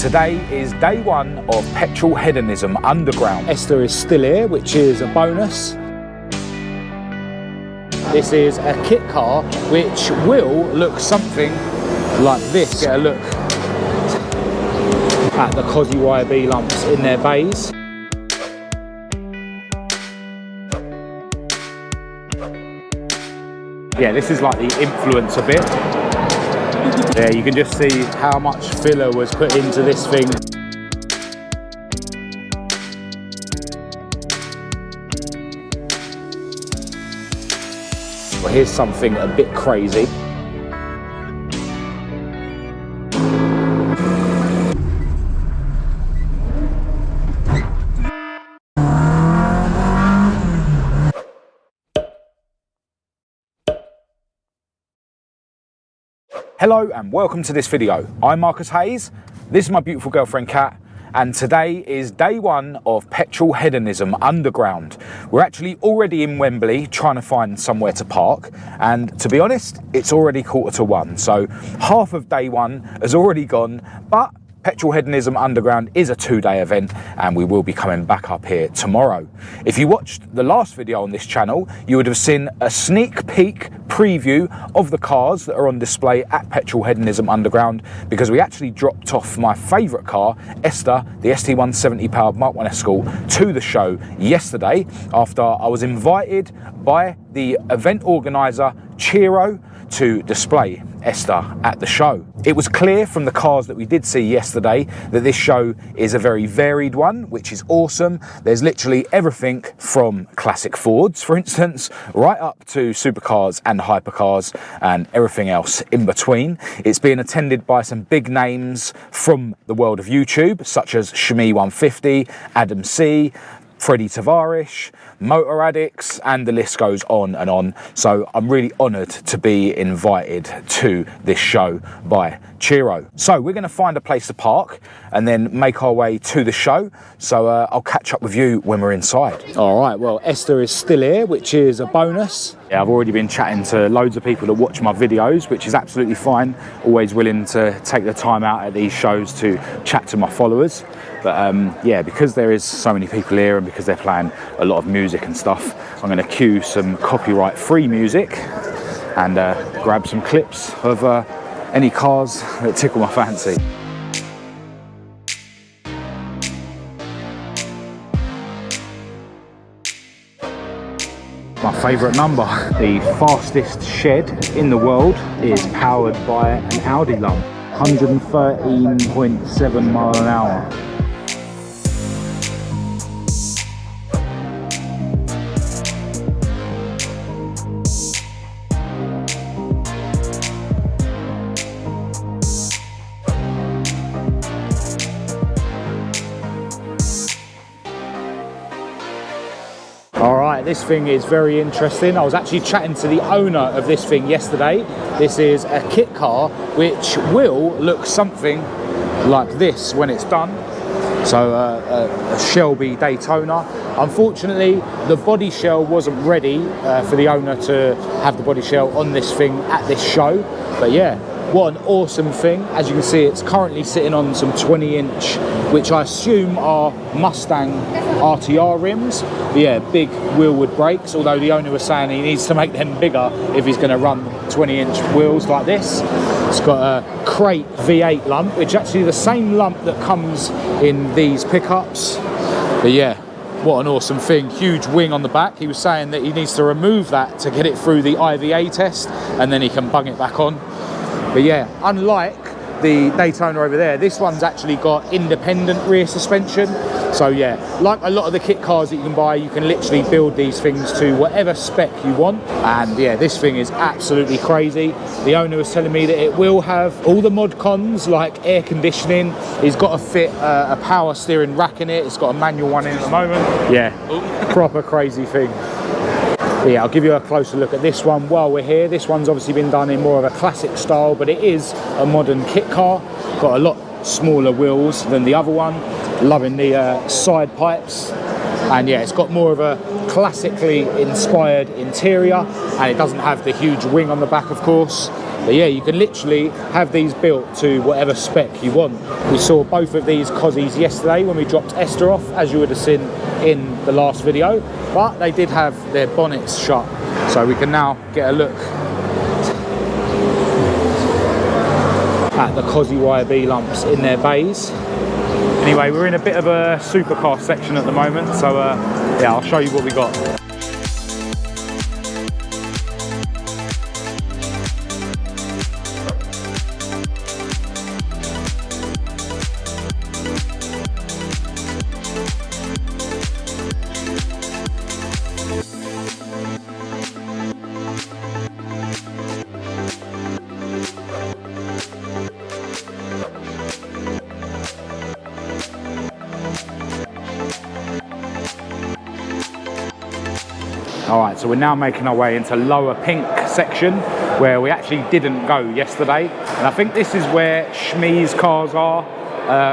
Today is day one of Petrolhedonism Underground. INSTA is still here, which is a bonus. This is a kit car which will look something like this. Get a look at the Cosy YB lumps in their bays. Yeah, this is like the influencer bit. Yeah, you can just see how much filler was put into this thing. Well, here's something a bit crazy. Hello and welcome to this video. I'm Marcus Hayes, this is my beautiful girlfriend Kat, and today is day one of Petrolheadonism Underground. We're actually already in Wembley trying to find somewhere to park, and to be honest, it's already 1:45, so half of day one has already gone, but Petrolheadonism Underground is a 2-day event and we will be coming back up here tomorrow. If you watched the last video on this channel, you would have seen a sneak peek preview of the cars that are on display at Petrolhedonism Underground, because we actually dropped off my favourite car, INSTA, the ST170 powered Mark 1 Escort, to the show yesterday after I was invited by the event organiser Chiro to display INSTA at the show. It was clear from the cars that we did see yesterday that this show is a very varied one, which is awesome. There's literally everything from classic Fords, for instance, right up to supercars and hypercars and everything else in between. It's being attended by some big names from the world of YouTube, such as Shmee150, Adam C, Freddy Tavarish, motor addicts, and the list goes on and on. So I'm really honoured to be invited to this show by Chiro. So we're going to find a place to park and then make our way to the show. So I'll catch up with you when we're inside. All right, well, INSTA is still here, which is a bonus. Yeah, I've already been chatting to loads of people that watch my videos, which is absolutely fine. Always willing to take the time out at these shows to chat to my followers. But yeah, because there is so many people here and because they're playing a lot of music and stuff, I'm going to cue some copyright-free music and grab some clips of any cars that tickle my fancy. My favourite number. The fastest shed in the world is powered by an Audi lump, 113.7 miles an hour. This thing is very interesting. I was actually chatting to the owner of this thing yesterday. This is a kit car which will look something like this when it's done. So a Shelby Daytona. Unfortunately, the body shell wasn't ready for the owner to have the body shell on this thing at this show. But yeah, what an awesome thing. As you can see, it's currently sitting on some 20-inch, which I assume are Mustang RTR rims. But yeah, big wheelwood brakes, although the owner was saying he needs to make them bigger if he's going to run 20-inch wheels like this. It's got a crate V8 lump, which is actually the same lump that comes in these pickups. But yeah, what an awesome thing. Huge wing on the back. He was saying that he needs to remove that to get it through the IVA test and then he can bung it back on. But yeah, unlike the Daytona over there, this one's actually got independent rear suspension. So yeah, like a lot of the kit cars that you can buy, you can literally build these things to whatever spec you want. And yeah, this thing is absolutely crazy. The owner was telling me that it will have all the mod cons like air conditioning. It's got to fit a power steering rack in it. It's got a manual one in at the moment. Yeah, proper crazy thing. But yeah, I'll give you a closer look at this one while we're here. This one's obviously been done in more of a classic style, but it is a modern kit car. Got a lot smaller wheels than the other one. Loving the side pipes. And yeah, it's got more of a classically inspired interior, and it doesn't have the huge wing on the back, of course. But yeah, you can literally have these built to whatever spec you want. We saw both of these Cozzies yesterday when we dropped Esther off, as you would have seen in the last video, but they did have their bonnets shut, so we can now get a look at the Cozzy YB lumps in their bays. Anyway, we're in a bit of a supercar section at the moment, so yeah, I'll show you what we got. Alright, so we're now making our way into lower pink section where we actually didn't go yesterday, and I think this is where Shmee's cars are,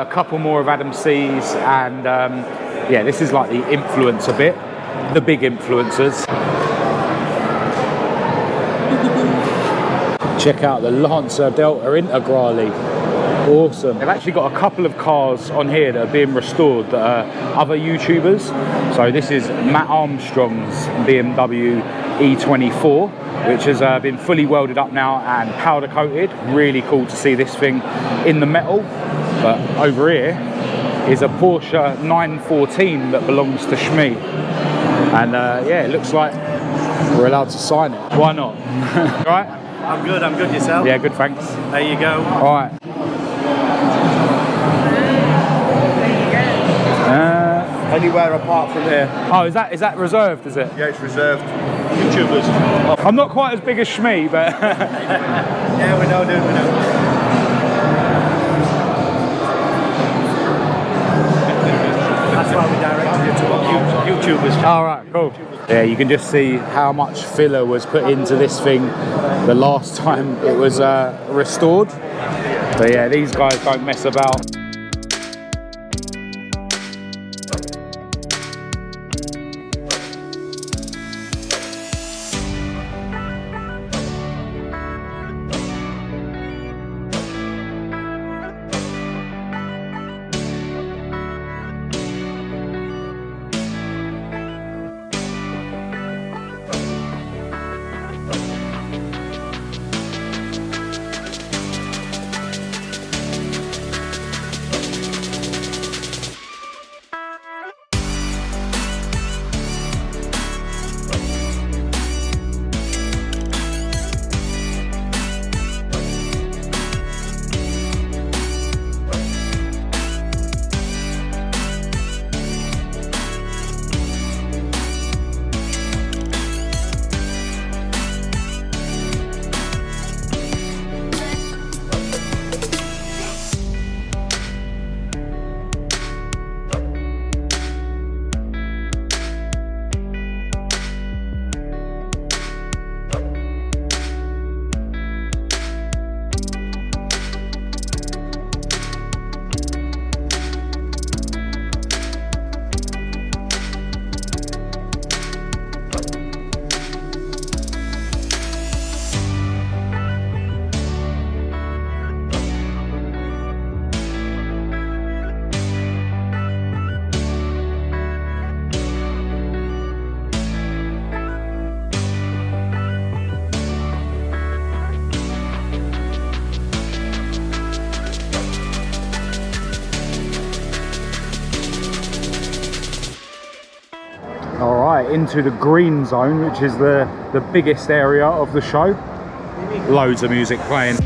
a couple more of Adam C's, and yeah, this is like the influencer bit, the big influencers. Check out the Lancer Delta Integrale. Awesome. They've actually got a couple of cars on here that are being restored that are other YouTubers. So this is Matt Armstrong's BMW E24, which has been fully welded up now and powder coated. Really cool to see this thing in the metal. But over here is a Porsche 914 that belongs to Shmee. And yeah, it looks like we're allowed to sign it. Why not? Right? I'm good, yourself? Yeah, good, thanks. There you go. All right. Anywhere apart from here. Oh, is that reserved, is it? Yeah, it's reserved. YouTubers. I'm not quite as big as Shmee, but... Yeah, we know, dude, we know. That's why we directed you to YouTubers. All right, cool. Yeah, you can just see how much filler was put into this thing the last time it was restored. So yeah, these guys don't mess about. Into the green zone, which is the biggest area of the show. Loads of music playing.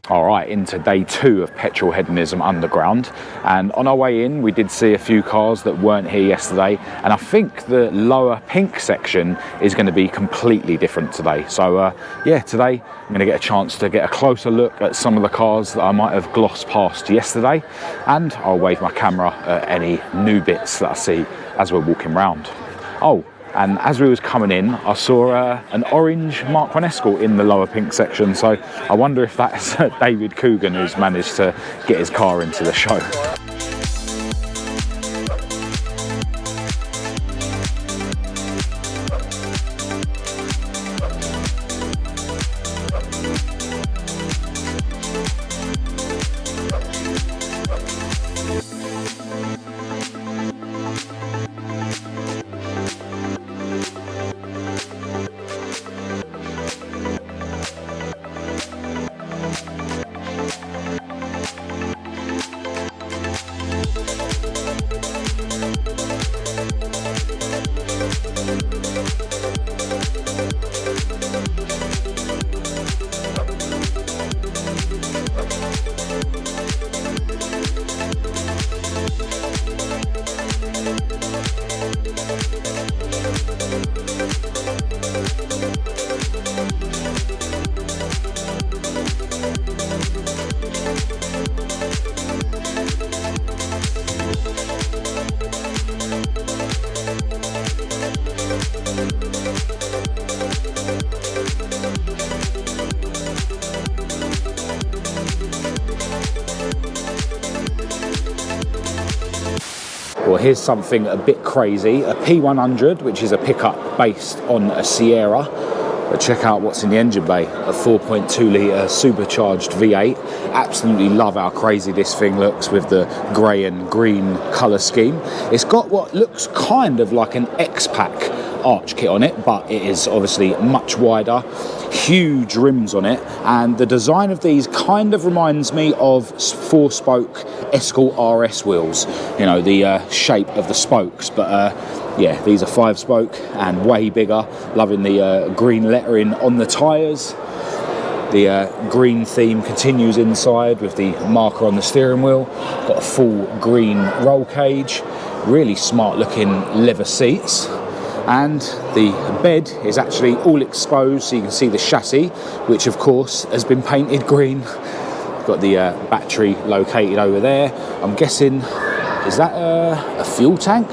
All right, into day 2 of Petrolheadonism Underground, and on our way in we did see a few cars that weren't here yesterday, and I think the lower pink section is going to be completely different today. So yeah, today I'm going to get a chance to get a closer look at some of the cars that I might have glossed past yesterday, and I'll wave my camera at any new bits that I see as we're walking around. Oh, and as we was coming in, I saw an orange Mark 1 Escort in the lower pink section, so I wonder if that's David Coogan who's managed to get his car into the show. Well, here's something a bit crazy, a P100, which is a pickup based on a Sierra. But check out what's in the engine bay, a 4.2 litre supercharged V8. Absolutely love how crazy this thing looks with the grey and green colour scheme. It's got what looks kind of like an X-Pack arch kit on it, but it is obviously much wider, huge rims on it, and the design of these kind of reminds me of 4-spoke Escort RS wheels, you know, the shape of the spokes, but yeah, these are 5-spoke and way bigger. Loving the green lettering on the tyres. The green theme continues inside with the marker on the steering wheel. Got a full green roll cage, really smart looking leather seats. And the bed is actually all exposed, so you can see the chassis, which of course has been painted green. Got the battery located over there. I'm guessing, is that a fuel tank?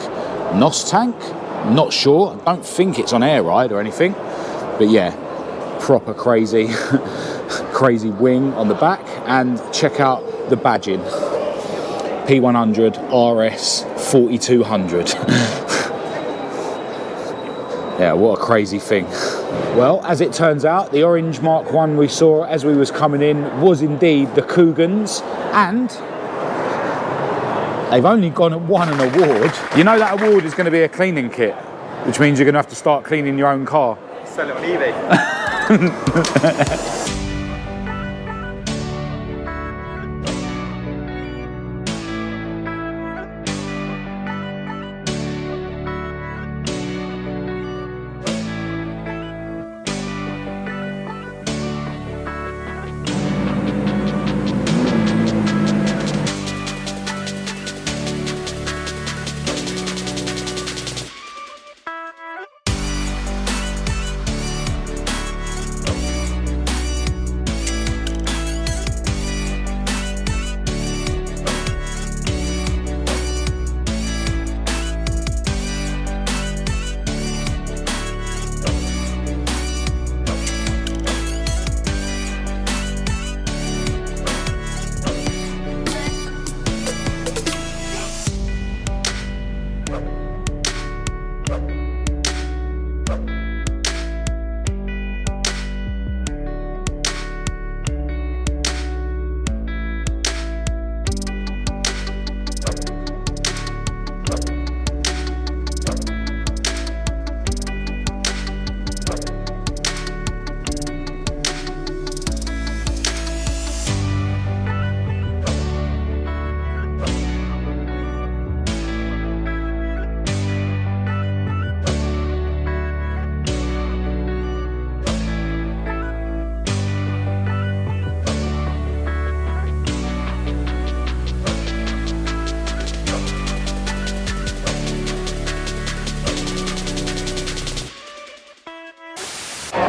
NOS tank? Not sure. I don't think it's on air ride or anything. But yeah, proper crazy, crazy wing on the back. And check out the badging. P100 RS 4200. Yeah, what a crazy thing. Well, as it turns out, the orange Mark 1 we saw as we was coming in was indeed the Coogans, and they've only gone and won an award. You know that award is going to be a cleaning kit, which means you're going to have to start cleaning your own car. Sell it on eBay.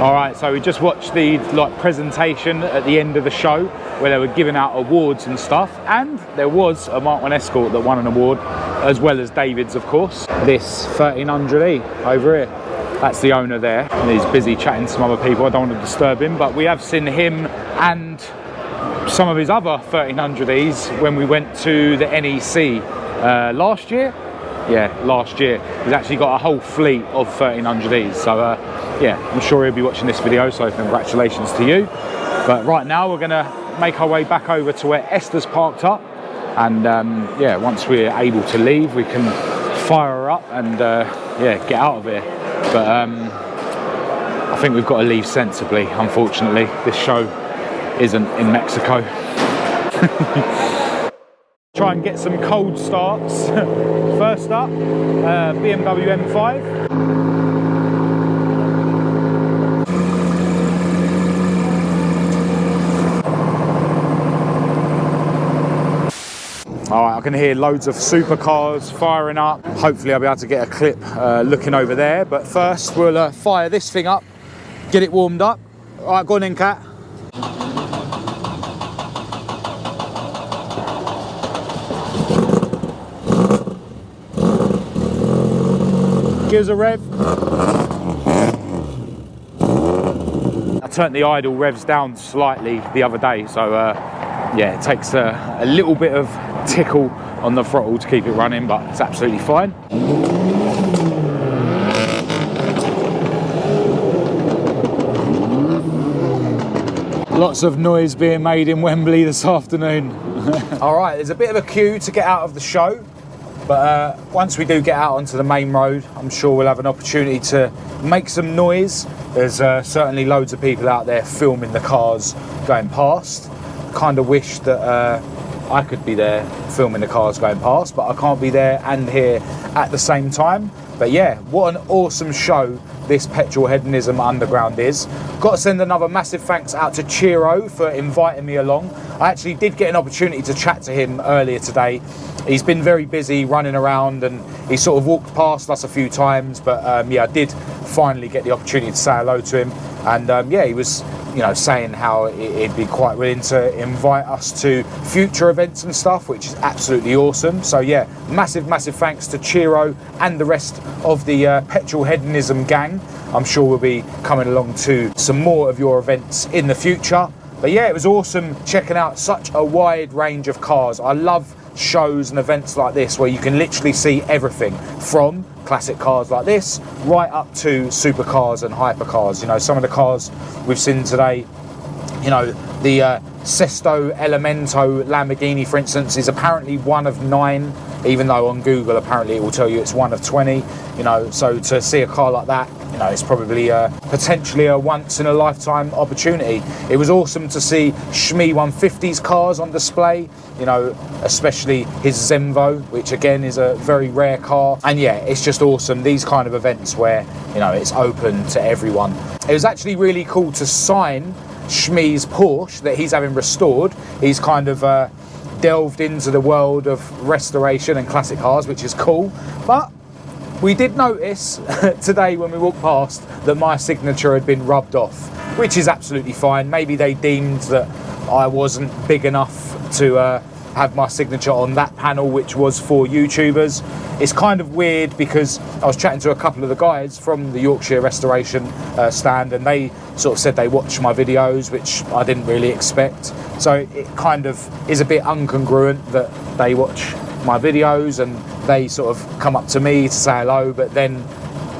All right, so we just watched the presentation at the end of the show where they were giving out awards and stuff, and there was a Mark 1 Escort that won an award, as well as David's, of course. This 1300E over here, that's the owner there, and he's busy chatting to some other people. I don't want to disturb him, but we have seen him and some of his other 1300Es when we went to the NEC last year. Yeah, last year. He's actually got a whole fleet of 1300Es, so yeah, I'm sure he'll be watching this video, so congratulations to you. But right now we're gonna make our way back over to where Esther's parked up, and yeah, once we're able to leave, we can fire her up and yeah, get out of here. But I think we've got to leave sensibly, unfortunately. This show isn't in Mexico. Try and get some cold starts. First up, BMW M5. All right, I can hear loads of supercars firing up. Hopefully I'll be able to get a clip looking over there. But first we'll fire this thing up, get it warmed up. All right, go on in, Kat. Gives a rev. I turned the idle revs down slightly the other day, so yeah, it takes a little bit of tickle on the throttle to keep it running, but it's absolutely fine. Lots of noise being made in Wembley this afternoon. All right, there's a bit of a queue to get out of the show, but once we do get out onto the main road, I'm sure we'll have an opportunity to make some noise. There's certainly loads of people out there filming the cars going past. Kind of wish that I could be there filming the cars going past, but I can't be there and here at the same time. But yeah, what an awesome show this Petrolheadonism Underground is. Got to send another massive thanks out to Chiro for inviting me along. I actually did get an opportunity to chat to him earlier today. He's been very busy running around and he sort of walked past us a few times, but yeah, I did finally get the opportunity to say hello to him. And yeah, he was, you know, saying how he'd be quite willing to invite us to future events and stuff, which is absolutely awesome. So yeah, massive thanks to Chiro and the rest of the Petrolheadonism gang. I'm sure we'll be coming along to some more of your events in the future. But yeah, it was awesome checking out such a wide range of cars. I love shows and events like this where you can literally see everything from classic cars like this right up to supercars and hypercars. You know, some of the cars we've seen today, you know, the Sesto Elemento Lamborghini, for instance, is apparently one of 9, even though on Google apparently it will tell you it's one of 20. You know, so to see a car like that, you know, it's probably potentially a once in a lifetime opportunity. It was awesome to see Shmee150's cars on display, you know, especially his Zenvo, which again is a very rare car. And yeah, it's just awesome, these kind of events where, you know, it's open to everyone. It was actually really cool to sign Shmee's Porsche that he's having restored. He's kind of delved into the world of restoration and classic cars, which is cool. But we did notice today when we walked past that my signature had been rubbed off, which is absolutely fine. Maybe they deemed that I wasn't big enough to have my signature on that panel, which was for YouTubers. It's kind of weird because I was chatting to a couple of the guys from the Yorkshire restoration stand, and they sort of said they watch my videos, which I didn't really expect. So it kind of is a bit incongruent that they watch my videos and they sort of come up to me to say hello, but then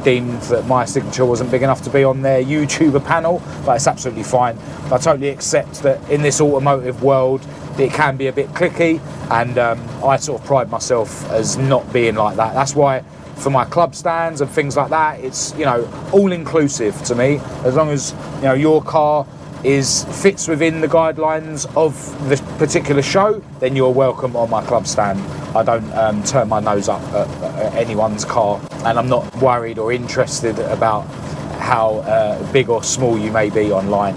deemed that my signature wasn't big enough to be on their YouTuber panel. But it's absolutely fine. I totally accept that in this automotive world it can be a bit cliquey, and I sort of pride myself as not being like that. That's why for my club stands and things like that, it's, you know, all inclusive to me. As long as, you know, your car fits within the guidelines of the particular show, then you're welcome on my club stand. I don't turn my nose up at anyone's car, and I'm not worried or interested about how big or small you may be online.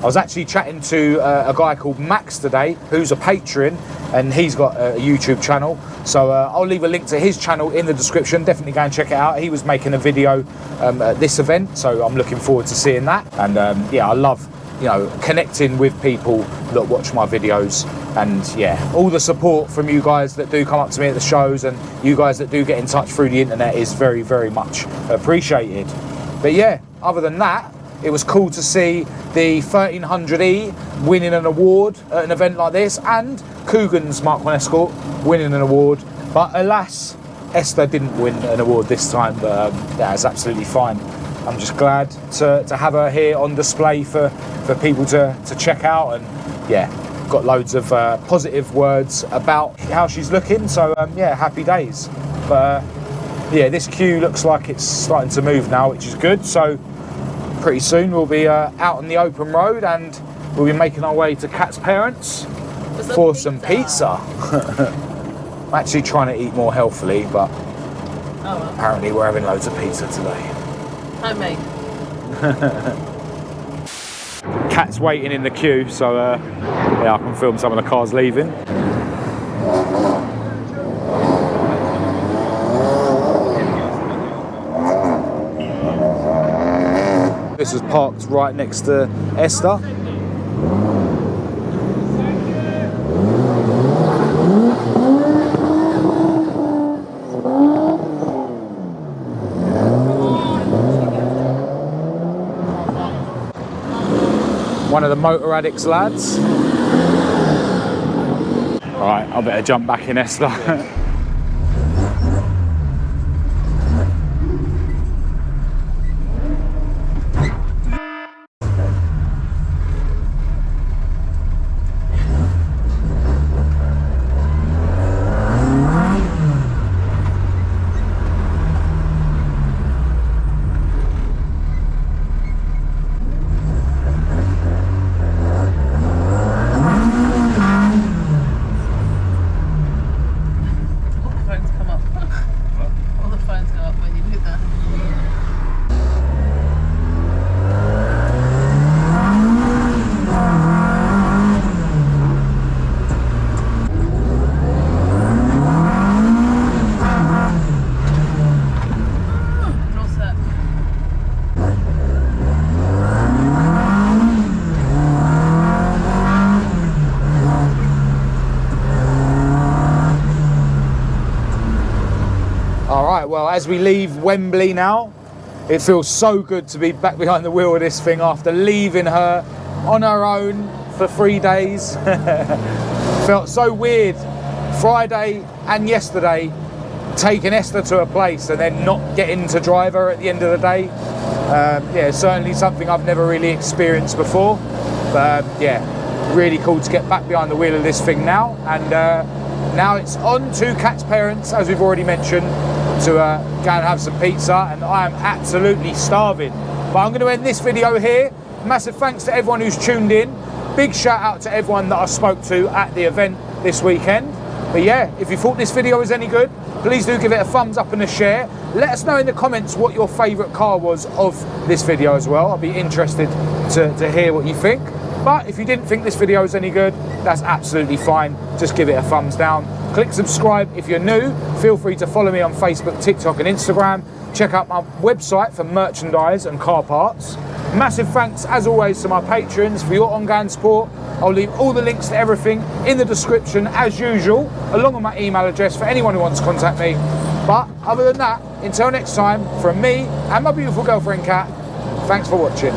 I was actually chatting to a guy called Max today, who's a patron, and he's got a YouTube channel. So I'll leave a link to his channel in the description. Definitely go and check it out. He was making a video at this event, so I'm looking forward to seeing that. And yeah, I love, you know, connecting with people that watch my videos. And yeah, all the support from you guys that do come up to me at the shows, and you guys that do get in touch through the internet is very, very much appreciated. But yeah, other than that, it was cool to see the 1300E winning an award at an event like this, and Coogan's Mark 1 Escort winning an award. But alas, Esther didn't win an award this time, but that's absolutely fine. I'm just glad to have her here on display for people to check out. And yeah, got loads of positive words about how she's looking, so yeah, happy days. But yeah, this queue looks like it's starting to move now, which is good. So pretty soon we'll be out on the open road, and we'll be making our way to Kat's parents for some pizza. I'm actually trying to eat more healthily, but apparently we're having loads of pizza today. Homemade. Kat's waiting in the queue, so yeah, I can film some of the cars leaving. This was parked right next to Esther. One of the Motor Addicts lads. All right, I better jump back in, Esther. Well, as we leave Wembley now, it feels so good to be back behind the wheel of this thing after leaving her on her own for 3 days. Felt so weird Friday and yesterday taking Esther to a place and then not getting to drive her at the end of the day. Yeah, certainly something I've never really experienced before. But yeah, really cool to get back behind the wheel of this thing now. And now it's on to Kat's parents, as we've already mentioned, to go and have some pizza, and I am absolutely starving. But I'm going to end this video here. Massive thanks to everyone who's tuned in. Big shout out to everyone that I spoke to at the event this weekend. But yeah, if you thought this video was any good, please do give it a thumbs up and a share. Let us know in the comments what your favourite car was of this video as well. I'll be interested to hear what you think. But if you didn't think this video was any good, that's absolutely fine. Just give it a thumbs down. Click subscribe if you're new. Feel free to follow me on Facebook, TikTok and Instagram. Check out my website for merchandise and car parts. Massive thanks as always to my patrons for your ongoing support. I'll leave all the links to everything in the description as usual, along with my email address for anyone who wants to contact me. But other than that, until next time, from me and my beautiful girlfriend Kat, thanks for watching.